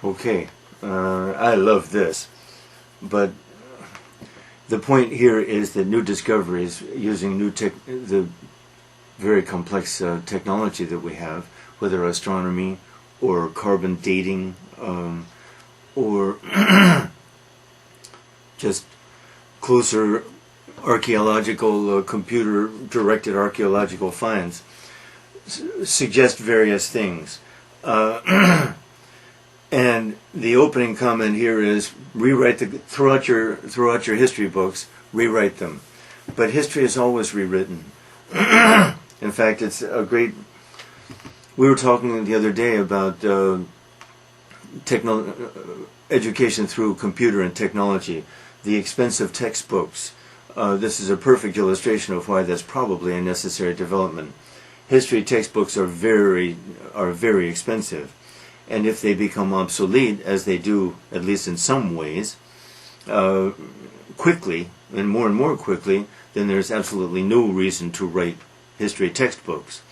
Okay, I love this, but the point here is that new discoveries using the very complex technology that we have, whether astronomy or carbon dating or just closer archaeological, computer-directed archaeological finds, suggest various things. And the opening comment here is throughout your history books, rewrite them. But history is always rewritten. In fact, it's a great. We were talking the other day about education through computer and technology, the expensive textbooks. This is a perfect illustration of why that's probably a necessary development. History textbooks are very expensive. And if they become obsolete, as they do, at least in some ways, quickly, and more quickly, then there's absolutely no reason to write history textbooks.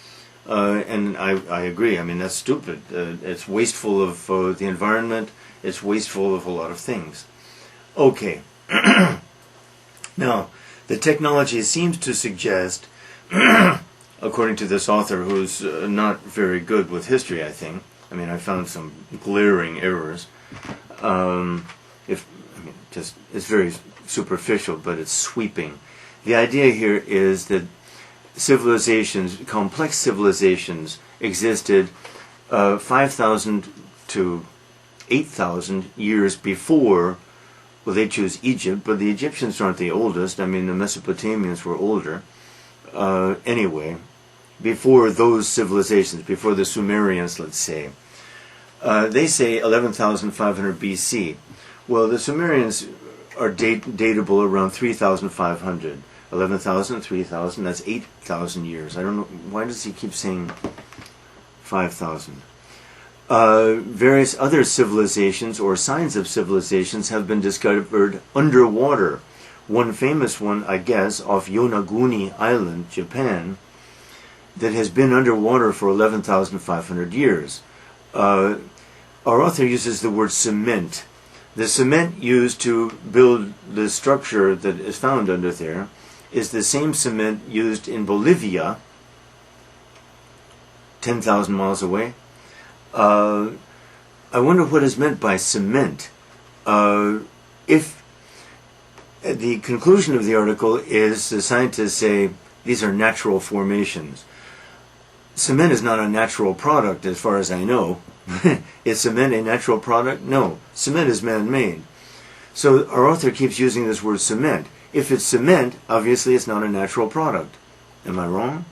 And I agree. I mean, that's stupid. It's wasteful of the environment. It's wasteful of a lot of things. Okay. Now, the technology seems to suggest, according to this author who's not very good with history, I think, I mean, I found some glaring errors. It's very superficial, but it's sweeping. The idea here is that complex civilizations, existed 5,000 to 8,000 years before. Well, they choose Egypt, but the Egyptians aren't the oldest. I mean, the Mesopotamians were older. Anyway, before those civilizations, before the Sumerians, let's say. They say 11,500 BC. Well, the Sumerians are datable around 3,500. 11,000, 3,000, that's 8,000 years. I don't know, why does he keep saying 5,000? Various other civilizations or signs of civilizations have been discovered underwater. One famous one, I guess, off Yonaguni Island, Japan, that has been underwater for 11,500 years. Our author uses the word cement. The cement used to build the structure that is found under there is the same cement used in Bolivia, 10,000 miles away. I wonder what is meant by cement. If the conclusion of the article is the scientists say these are natural formations. Cement is not a natural product as far as I know. Is cement a natural product? No. Cement is man-made. So our author keeps using this word cement. If it's cement, obviously it's not a natural product. Am I wrong?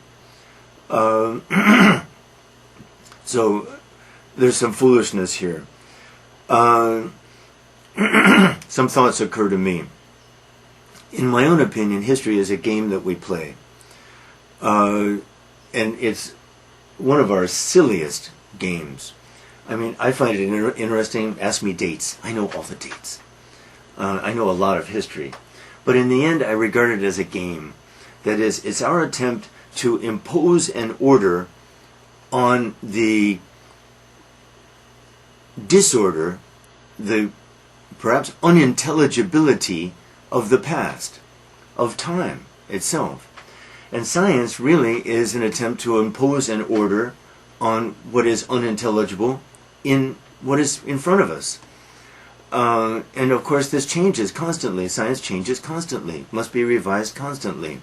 So there's some foolishness here. Some thoughts occur to me. In my own opinion, history is a game that we play. And it's one of our silliest games. I mean, I find it interesting. Ask me dates. I know all the dates. I know a lot of history. But in the end, I regard it as a game. That is, it's our attempt to impose an order on the disorder, the perhaps unintelligibility of the past, of time itself. And science really is an attempt to impose an order on what is unintelligible in what is in front of us. And of course this changes constantly. Science changes constantly, must be revised constantly.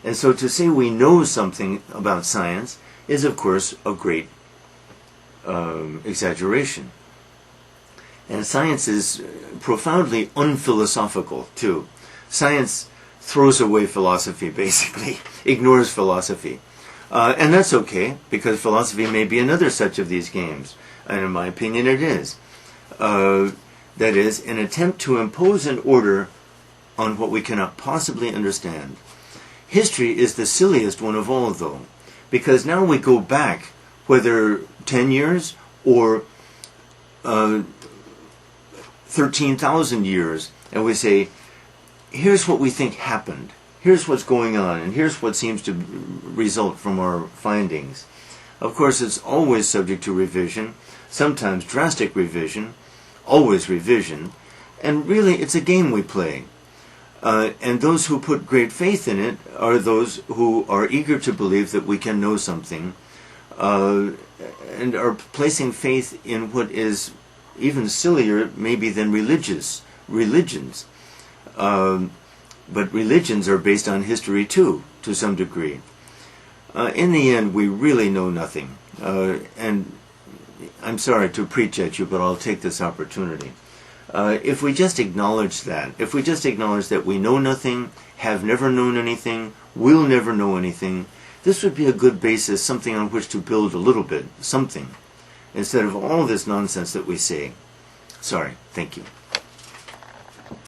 And so to say we know something about science is of course a great exaggeration. And science is profoundly unphilosophical too. Science throws away philosophy, basically, ignores philosophy. And that's okay, because philosophy may be another such of these games. And in my opinion it is. That is, an attempt to impose an order on what we cannot possibly understand. History is the silliest one of all, though, because now we go back, whether 10 years or 13,000 years, and we say, here's what we think happened, here's what's going on, and here's what seems to result from our findings. Of course, it's always subject to revision, sometimes drastic revision, always revision, and really it's a game we play. And those who put great faith in it are those who are eager to believe that we can know something, and are placing faith in what is even sillier maybe than religions. But religions are based on history too, to some degree. In the end, we really know nothing. And I'm sorry to preach at you, but I'll take this opportunity. If we just acknowledge that, if we just acknowledge that we know nothing, have never known anything, will never know anything, this would be a good basis, something on which to build a little bit, something, instead of all this nonsense that we say. Sorry, thank you.